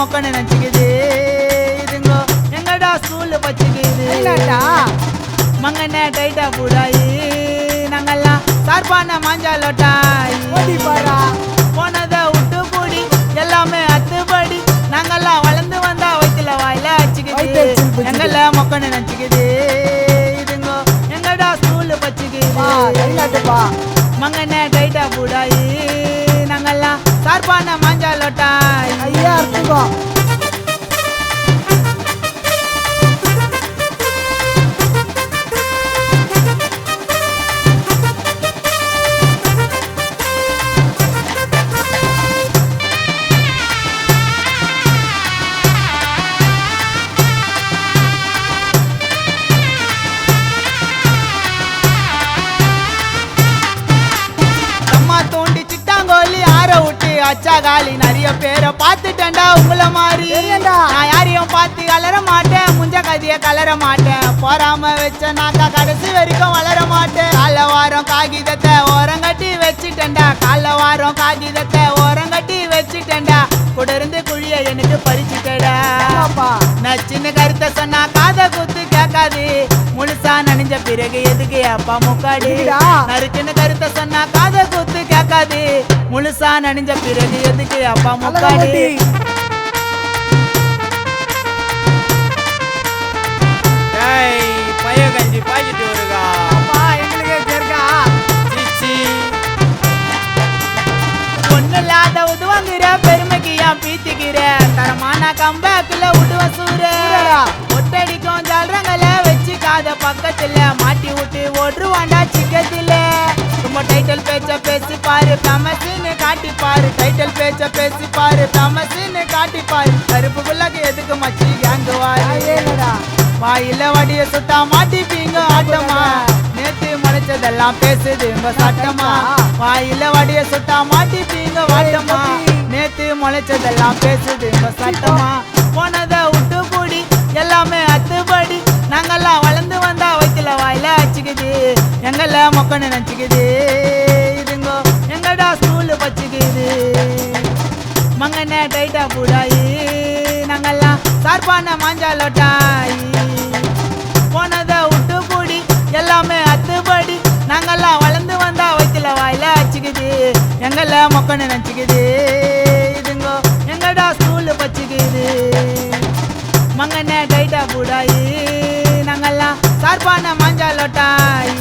மொக்கன்னு நினச்சிக்குது இதுங்கோ எங்கடா ஸ்கூலு பச்சுக்குது மங்கண்ணே டைட்டா பூடாயி நாங்கெல்லாம் சார்பான மாஞ்சாலோட்டாய் போனதை விட்டு பூடி எல்லாமே அத்துப்படி நாங்கெல்லாம் வளர்ந்து வந்தா வயிற்றுல வாயில வச்சுக்குது எங்கள மொக்கன்னு நினச்சிக்குது இதுங்கோ எங்கடா ஸ்கூலு பச்சுக்குது மங்கண்ணே டைட்டா பூடாயி நாங்கெல்லாம் சார்பான மாஞ்சாலோட்டாய் ஐயா அர்த்தம் அச்சா காலி நிறைய பேரை பார்த்துட்டேன்டா உங்களை மாதிரி நான் யாரையும் பார்த்து கலர மாட்டேன் முஞ்ச கதிய கலர மாட்டேன் போறாம வச்ச நாக்கா கடைசி வரைக்கும் வளர மாட்டேன் கால வாரம் காகிதத்தை ஓரங்கட்டி வச்சுட்டேன்டா கால வாரம் காகிதத்தை ஓரங்கட்டி வச்சுட்டேன்டா கூட இருந்து குழிய எனக்கு பறிச்சுட்டேடா நச்சின்னு கருத்தை சொன்னா காத குத்து கேட்காது முழுசா நனைஞ்ச பிறகு எதுக்கு அப்பா முக்காடி நறுக்குன்னு கருத்தை சொன்னா காத குத்து கேட்காது முழுசா நனைஞ்ச பிறகு எதுக்கு அப்பா முக்காடி பைய கஞ்சி பாக்கிட்டு வருகா எங்களுக்கே தெரியா ஒண்ணு இல்லாத உதுவாங்குற பெருமைக்கு ஏன் பீத்திக்கிற தரமான கம்பேக்குள்ள உடுவ சூற ஒட்டடிக்கும் ஜல்றங்களை வச்சுக்காத பக்கத்துல மாட்டி விட்டு ஓடுவாண்டா சிக்கத்துல ரொம்ப டைட்டில் பேச்ச பேசி பாரு ஃபேமஸ்ன்னு காட்டி பாரு டைட்டில் பேச்ச பேசி பாரு ஃபேமஸ்ன்னு காட்டி பாரு கருப்பு புள்ளக்கு எதுக்கு மச்சி கேங்கு வாயில வடிய சுத்தா மாட்டிப்பீங்க ஆட்டமா நேத்து முளைச்சதெல்லாம் பேசுது உங்க சட்டமா வாயில வடிய சுத்தா மாட்டிப்பீங்க வாட்டமா நேத்து முளைச்சதெல்லாம் பேசுது உங்க சட்டமா போனதை விட்டு பூடி எல்லாமே அத்துப்படி நாங்கெல்லாம் வளர்ந்து வந்தா வயிற்றுல வாயில வச்சுக்குது எங்கள மொக்கன்னு நினச்சிக்குது இதுங்கோ எங்கடா ஸ்கூலு பச்சுக்குது மங்கண்ணே டைட்டா பூடாயி நாங்கெல்லாம் சார்பான மாஞ்சாலோட்டாய் போனதை விட்டு பூடி எல்லாமே அத்துப்படி நாங்கெல்லாம் வளர்ந்து வந்தா வயிற்றுல வாயில வச்சுக்குது எங்கள மொக்கன்னு நினச்சிக்குது இதுங்கோ எங்கடா ஸ்கூலு பச்சுக்குது மங்கண்ணே டைட்டா பூடாயி நாங்கெல்லாம் சார்பான மாஞ்சாலோட்டாய்